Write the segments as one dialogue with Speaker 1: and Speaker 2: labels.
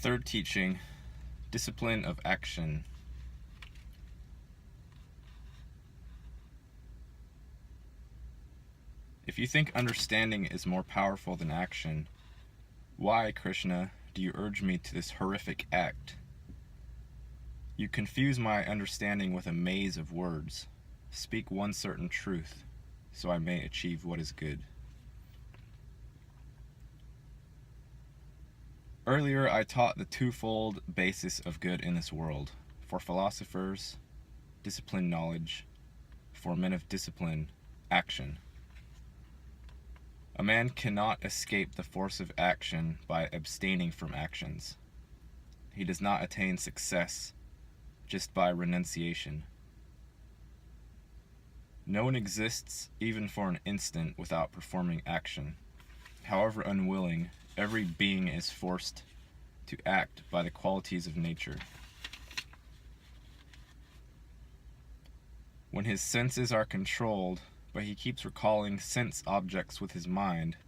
Speaker 1: Third teaching, discipline of action. If you think understanding is more powerful than action, why, Krishna, do you urge me to this horrific act? You confuse my understanding with a maze of words. Speak one certain truth, so I may achieve what is good. Earlier, I taught the twofold basis of good in this world. For philosophers, discipline knowledge. For men of discipline, action. A man cannot escape the force of action by abstaining from actions. He does not attain success just by renunciation. No one exists even for an instant without performing action. However unwilling, every being is forced to act by the qualities of nature. When his senses are controlled, but he keeps recalling sense objects with his mind,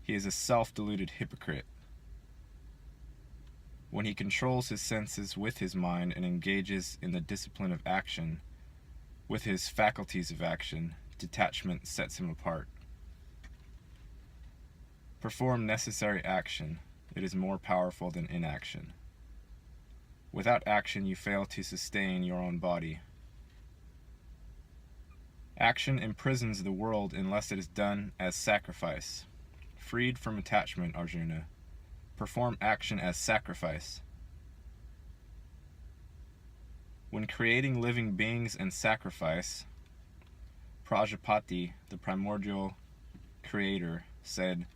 Speaker 1: he is a self-deluded hypocrite. When he controls his senses with his mind and engages in the discipline of action, with his faculties of action, detachment sets him apart. Perform necessary action. It is more powerful than inaction. Without action, you fail to sustain your own body. Action imprisons the world unless it is done as sacrifice. Freed from attachment, Arjuna, perform action as sacrifice. When creating living beings and sacrifice, Prajapati, the primordial creator, said,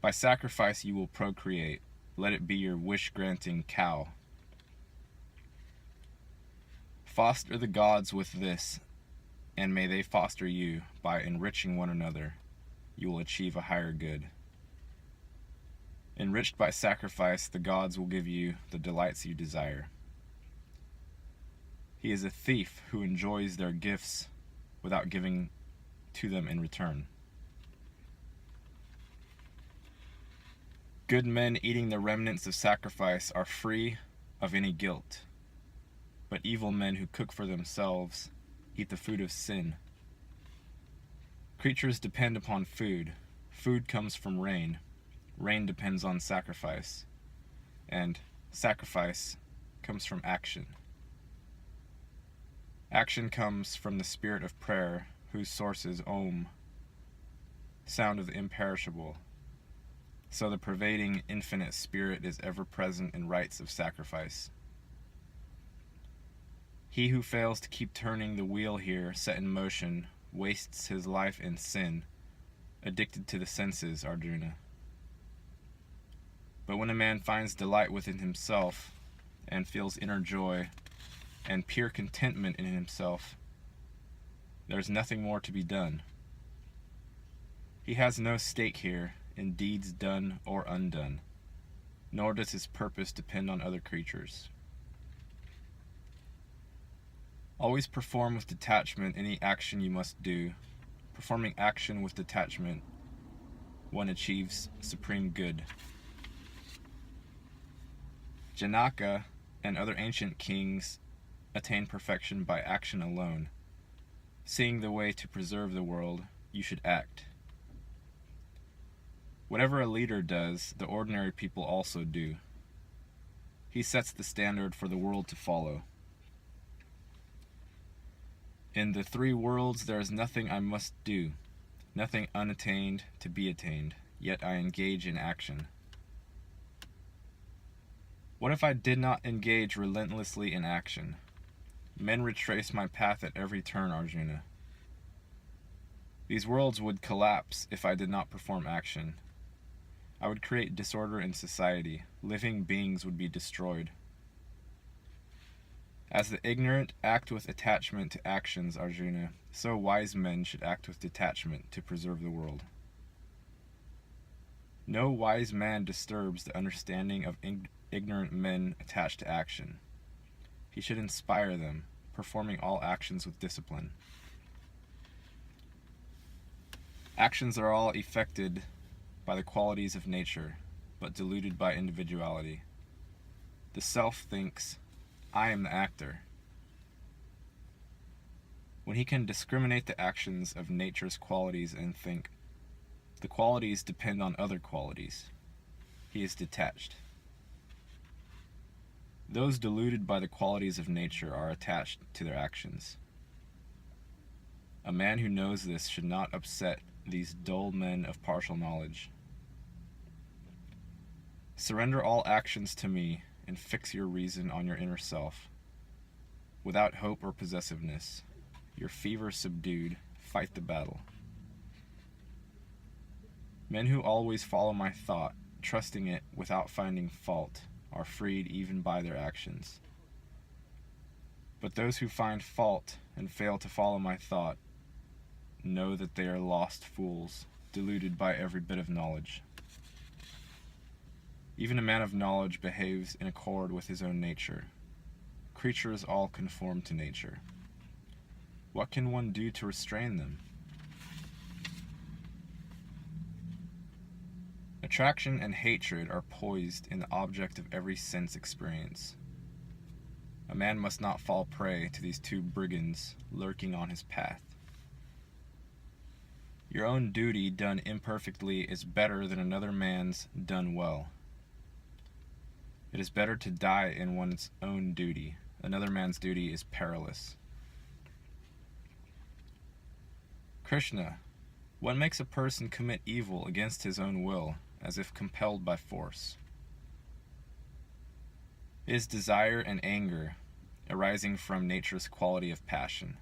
Speaker 1: "By sacrifice you will procreate. Let it be your wish-granting cow." Foster the gods with this, and may they foster you. By enriching one another, you will achieve a higher good. Enriched by sacrifice, the gods will give you the delights you desire. He is a thief who enjoys their gifts without giving to them in return. Good men eating the remnants of sacrifice are free of any guilt, but evil men who cook for themselves eat the food of sin. Creatures depend upon food. Food comes from rain. Rain depends on sacrifice. And sacrifice comes from action. Action comes from the spirit of prayer, whose source is Om, sound of the imperishable. So the pervading infinite spirit is ever present in rites of sacrifice. He who fails to keep turning the wheel here, set in motion, wastes his life in sin, addicted to the senses, Arjuna. But when a man finds delight within himself, and feels inner joy, and pure contentment in himself, there is nothing more to be done. He has no stake here in deeds done or undone, nor does his purpose depend on other creatures. Always perform with detachment any action you must do. Performing action with detachment, one achieves supreme good. Janaka and other ancient kings attained perfection by action alone. Seeing the way to preserve the world, you should act. Whatever a leader does, the ordinary people also do. He sets the standard for the world to follow. In the three worlds there is nothing I must do, nothing unattained to be attained, yet I engage in action. What if I did not engage relentlessly in action? Men retrace my path at every turn, Arjuna. These worlds would collapse if I did not perform action. I would create disorder in society. Living beings would be destroyed. As the ignorant act with attachment to actions, Arjuna, so wise men should act with detachment to preserve the world. No wise man disturbs the understanding of ignorant men attached to action. He should inspire them, performing all actions with discipline. Actions are all effected by the qualities of nature, but deluded by individuality. The self thinks, I am the actor. When he can discriminate the actions of nature's qualities and think, the qualities depend on other qualities, he is detached. Those deluded by the qualities of nature are attached to their actions. A man who knows this should not upset these dull men of partial knowledge. Surrender all actions to me and fix your reason on your inner self. Without hope or possessiveness, your fever subdued, fight the battle. Men who always follow my thought, trusting it without finding fault, are freed even by their actions. But those who find fault and fail to follow my thought know that they are lost fools, deluded by every bit of knowledge. Even a man of knowledge behaves in accord with his own nature. Creatures all conform to nature. What can one do to restrain them? Attraction and hatred are poised in the object of every sense experience. A man must not fall prey to these two brigands lurking on his path. Your own duty done imperfectly is better than another man's done well. It is better to die in one's own duty. Another man's duty is perilous. Krishna, what makes a person commit evil against his own will, as if compelled by force? It is desire and anger, arising from nature's quality of passion.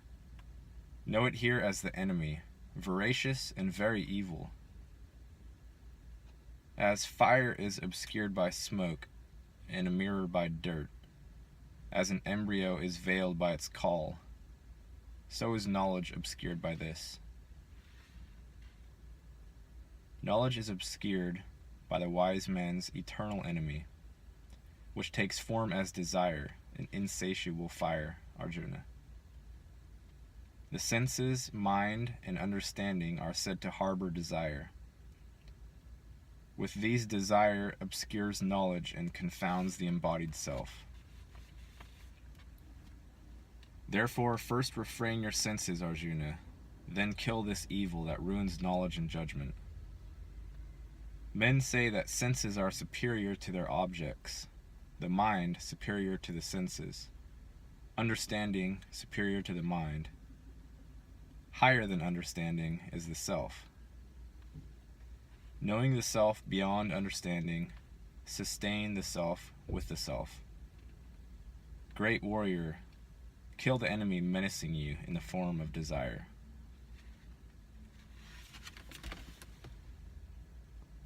Speaker 1: Know it here as the enemy, voracious and very evil. As fire is obscured by smoke, and a mirror by dirt, as an embryo is veiled by its caul, so is knowledge obscured by this. Knowledge is obscured by the wise man's eternal enemy, which takes form as desire, an insatiable fire, Arjuna. The senses, mind, and understanding are said to harbor desire. With these, desire obscures knowledge and confounds the embodied self. Therefore, first refrain your senses, Arjuna, then kill this evil that ruins knowledge and judgment. Men say that senses are superior to their objects, the mind superior to the senses, understanding superior to the mind. Higher than understanding is the self. Knowing the self beyond understanding, sustain the self with the self. Great warrior, kill the enemy menacing you in the form of desire.